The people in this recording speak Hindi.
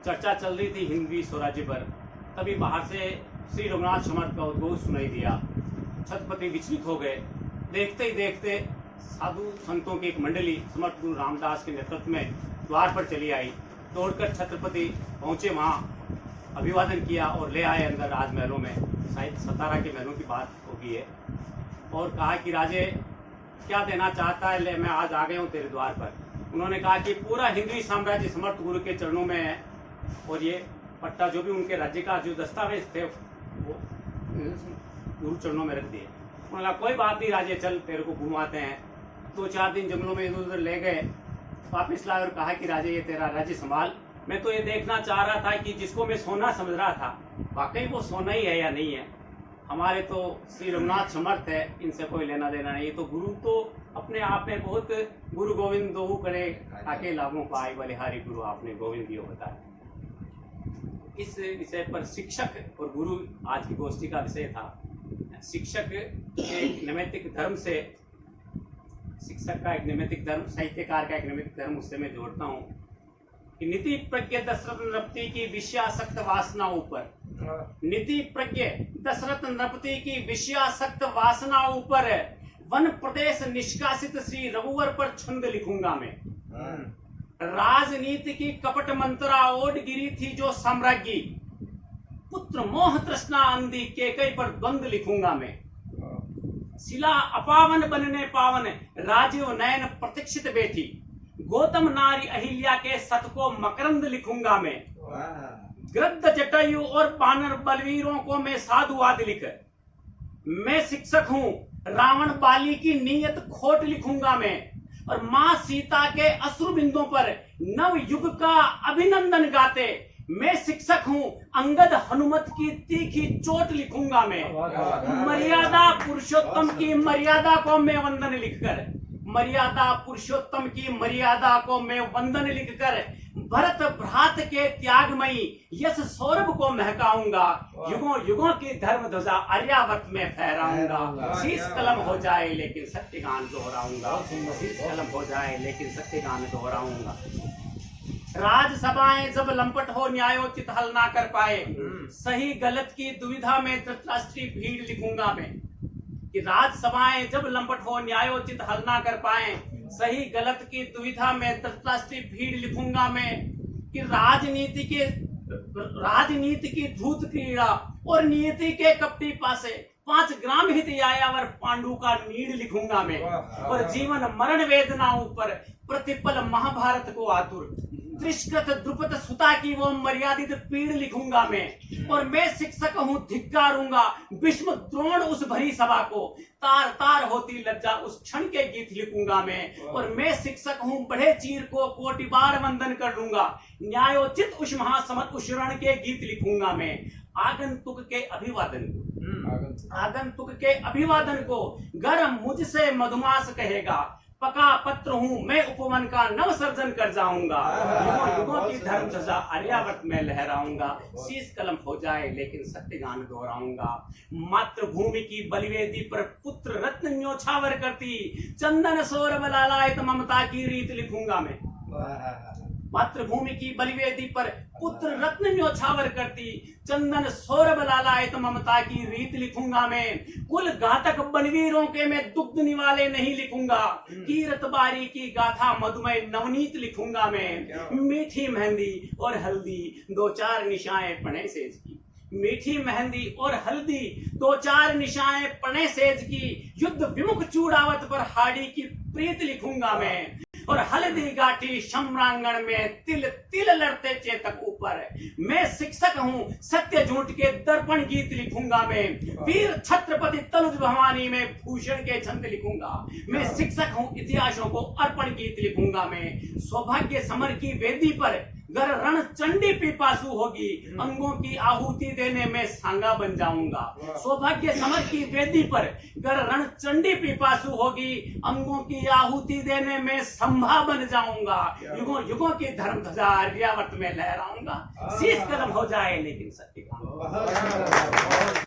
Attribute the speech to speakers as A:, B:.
A: चर्चा चल रही थी हिंदवी स्वराज्य पर, तभी बाहर से श्री रघुनाथ समर्थ का उद्घोष सुनाई दिया। छत्रपति विचलित हो गए। देखते ही देखते साधु संतों की एक मंडली समर्थ गुरु रामदास के नेतृत्व में द्वार पर चली आई। दौड़कर छत्रपति पहुंचे, वहाँ अभिवादन किया और ले आए अंदर राजमहलों में। शायद सतारा के महलों की बात होगी है। और कहा कि राजे क्या देना चाहता है, ले मैं आज आ गया हूँ तेरे द्वार पर। उन्होंने कहा कि पूरा हिंदवी साम्राज्य समर्थ गुरु के चरणों में है और ये पट्टा जो भी उनके राज्य का जो दस्तावेज थे वो गुरु चरणों में रख दिए। उन्होंने कहा कोई बात नहीं राजे, चल तेरे को घुमाते हैं। 2-4 दिन जंगलों में इधर उधर ले गए, वापिस लाए और कहा कि राजे ये तेरा राज्य संभाल। मैं तो ये देखना चाह रहा था कि जिसको मैं सोना समझ रहा था वाकई वो सोना ही है या नहीं है। हमारे तो श्री रघुनाथ समर्थ है, इनसे कोई लेना देना नहीं। तो गुरु तो अपने आप में बहुत गुरु गोविंद दोहू करे ताके लागू पाए बलिहारी गुरु आपने गोविंद दियो बताया। इस विषय पर शिक्षक और गुरु आज की गोष्ठी का विषय था। शिक्षक एक नैतिक धर्म से, शिक्षक का एक नैतिक धर्म, साहित्यकार का एक नैतिक धर्म, उससे मैं जोड़ता हूँ कि नीति प्रज्ञ दशरथ नृपति की विषयासक्त वासना ऊपर, नीति प्रज्ञ दशरथ नृपति की विषयासक्त वासना ऊपर वन प्रदेश निष्कासित श्री रघुवर पर छंद लिखूंगा मैं। राजनीति की कपट मंत्रा ओढ़ गिरी थी जो साम्राज्ञी, पुत्र मोह तृष्णा अंधी केकई पर द्वंद लिखूंगा मैं। शिला अपावन बनने पावन राजीव नयन प्रतीक्षित बैठी, गौतम नारी अहिल्या के सत को मकरंद लिखूंगा मैं। गृद्ध जटायु और बानर बलवीरों को मैं साधुवाद लिख, मैं शिक्षक हूं रावण बाली की नीयत खोट लिखूंगा मैं। और मां सीता के अश्रु बिंदुओं पर नव युग का अभिनंदन गाते, मैं शिक्षक हूं अंगद हनुमत की तीखी चोट लिखूंगा मैं। मर्यादा पुरुषोत्तम की मर्यादा को मैं वंदन लिखकर, मर्यादा पुरुषोत्तम की मर्यादा को मैं वंदन लिखकर भरत भ्रात के त्यागमयी यश सौरभ को महकाऊंगा। युगों युगों की धर्म ध्वजा आर्यावर्त में फहराऊंगा। शीश कलम हो जाए लेकिन सत्य गान दोहराऊंगा, शीश कलम हो जाए लेकिन सत्य गान दोहराऊंगा। राजसभाएं जब लंपट हो न्यायोचित हल ना कर पाए, सही गलत की दुविधा में धृतराष्ट्रीय भीड़ लिखूंगा मैं। कि राजसभाएं जब लंपट हो न्यायोचित हल ना कर पाए, सही गलत की दुविधा में धृतराष्ट्रीय भीड़ लिखूंगा मैं। कि राजनीति की धूत क्रीड़ा और नीति के कपटी पासे 5 ग्राम हित यायावर पांडु का नीड़ लिखूंगा मैं। और जीवन मरण वेदना ऊपर प्रतिपल महाभारत को आतुर त्रिष्कृत द्रुपद सुता की वो मर्यादित पीड़ लिखूंगा मैं। और मैं शिक्षक हूं धिक्कारूंगा भीष्म द्रोण उस भरी सभा को, तार तार होती लज्जा उस क्षण के गीत लिखूंगा मैं। और मैं शिक्षक हूं बढ़े चीर को कोटि बार वंदन कर लूंगा, न्यायोचित उस महासमर उस रण के गीत लिखूंगा मैं। आगंतुक के अभिवादन को, आगंतुक के अभिवादन को गर मुझसे मधुमास कहेगा, पका पत्र हूं मैं उपवन का नव सर्जन कर जाऊंगा। युगों युगों की धर्म ध्वजा आर्यावर्त में लहराऊंगा, शीश कलम हो जाए लेकिन सत्य गान दोहराऊंगा। मातृभूमि की बलिवेदी पर पुत्र रत्न न्योछावर करती, चंदन सौरभ लालायत ममता की रीत लिखूंगा मैं। मातृभूमि की बलिवेदी पर पुत्र रत्न न्योछावर करती, चंदन सौरभ लालायत ममता की रीत लिखूंगा मैं। कुल घातक बनवीरों के मैं दुग्ध निवाले नहीं लिखूंगा, कीरत बारी की गाथा मधुमय नवनीत लिखूंगा मैं। मीठी मेहंदी और हल्दी 2-4 निशाएं पने सेज की, मीठी मेहंदी और हल्दी 2-4 निशाएं पने सेज की, युद्ध विमुख चूड़ावत पर हाड़ी की प्रीत लिखूंगा मैं। और हल्दी गाठी सम्रांगण में तिल तिल लड़ते चेतक ऊपर, मैं शिक्षक हूं सत्य झूठ के दर्पण गीत लिखूंगा मैं। वीर छत्रपति तनुज भवानी में भूषण के छंद लिखूंगा, मैं शिक्षक हूं इतिहासों को अर्पण गीत लिखूंगा मैं। सौभाग्य समर की वेदी पर गर रण चंडी पिपासु होगी, अंगों की आहुति देने में सांगा बन जाऊंगा। सौभाग्य समर की वेदी पर गर रण चंडी पिपासु होगी, अंगों की आहुति देने में संभा बन जाऊंगा। युगों युगों की धर्म ध्वजा आर्यावर्त में लहराऊंगा, शीश कलम हो जाए लेकिन सत्य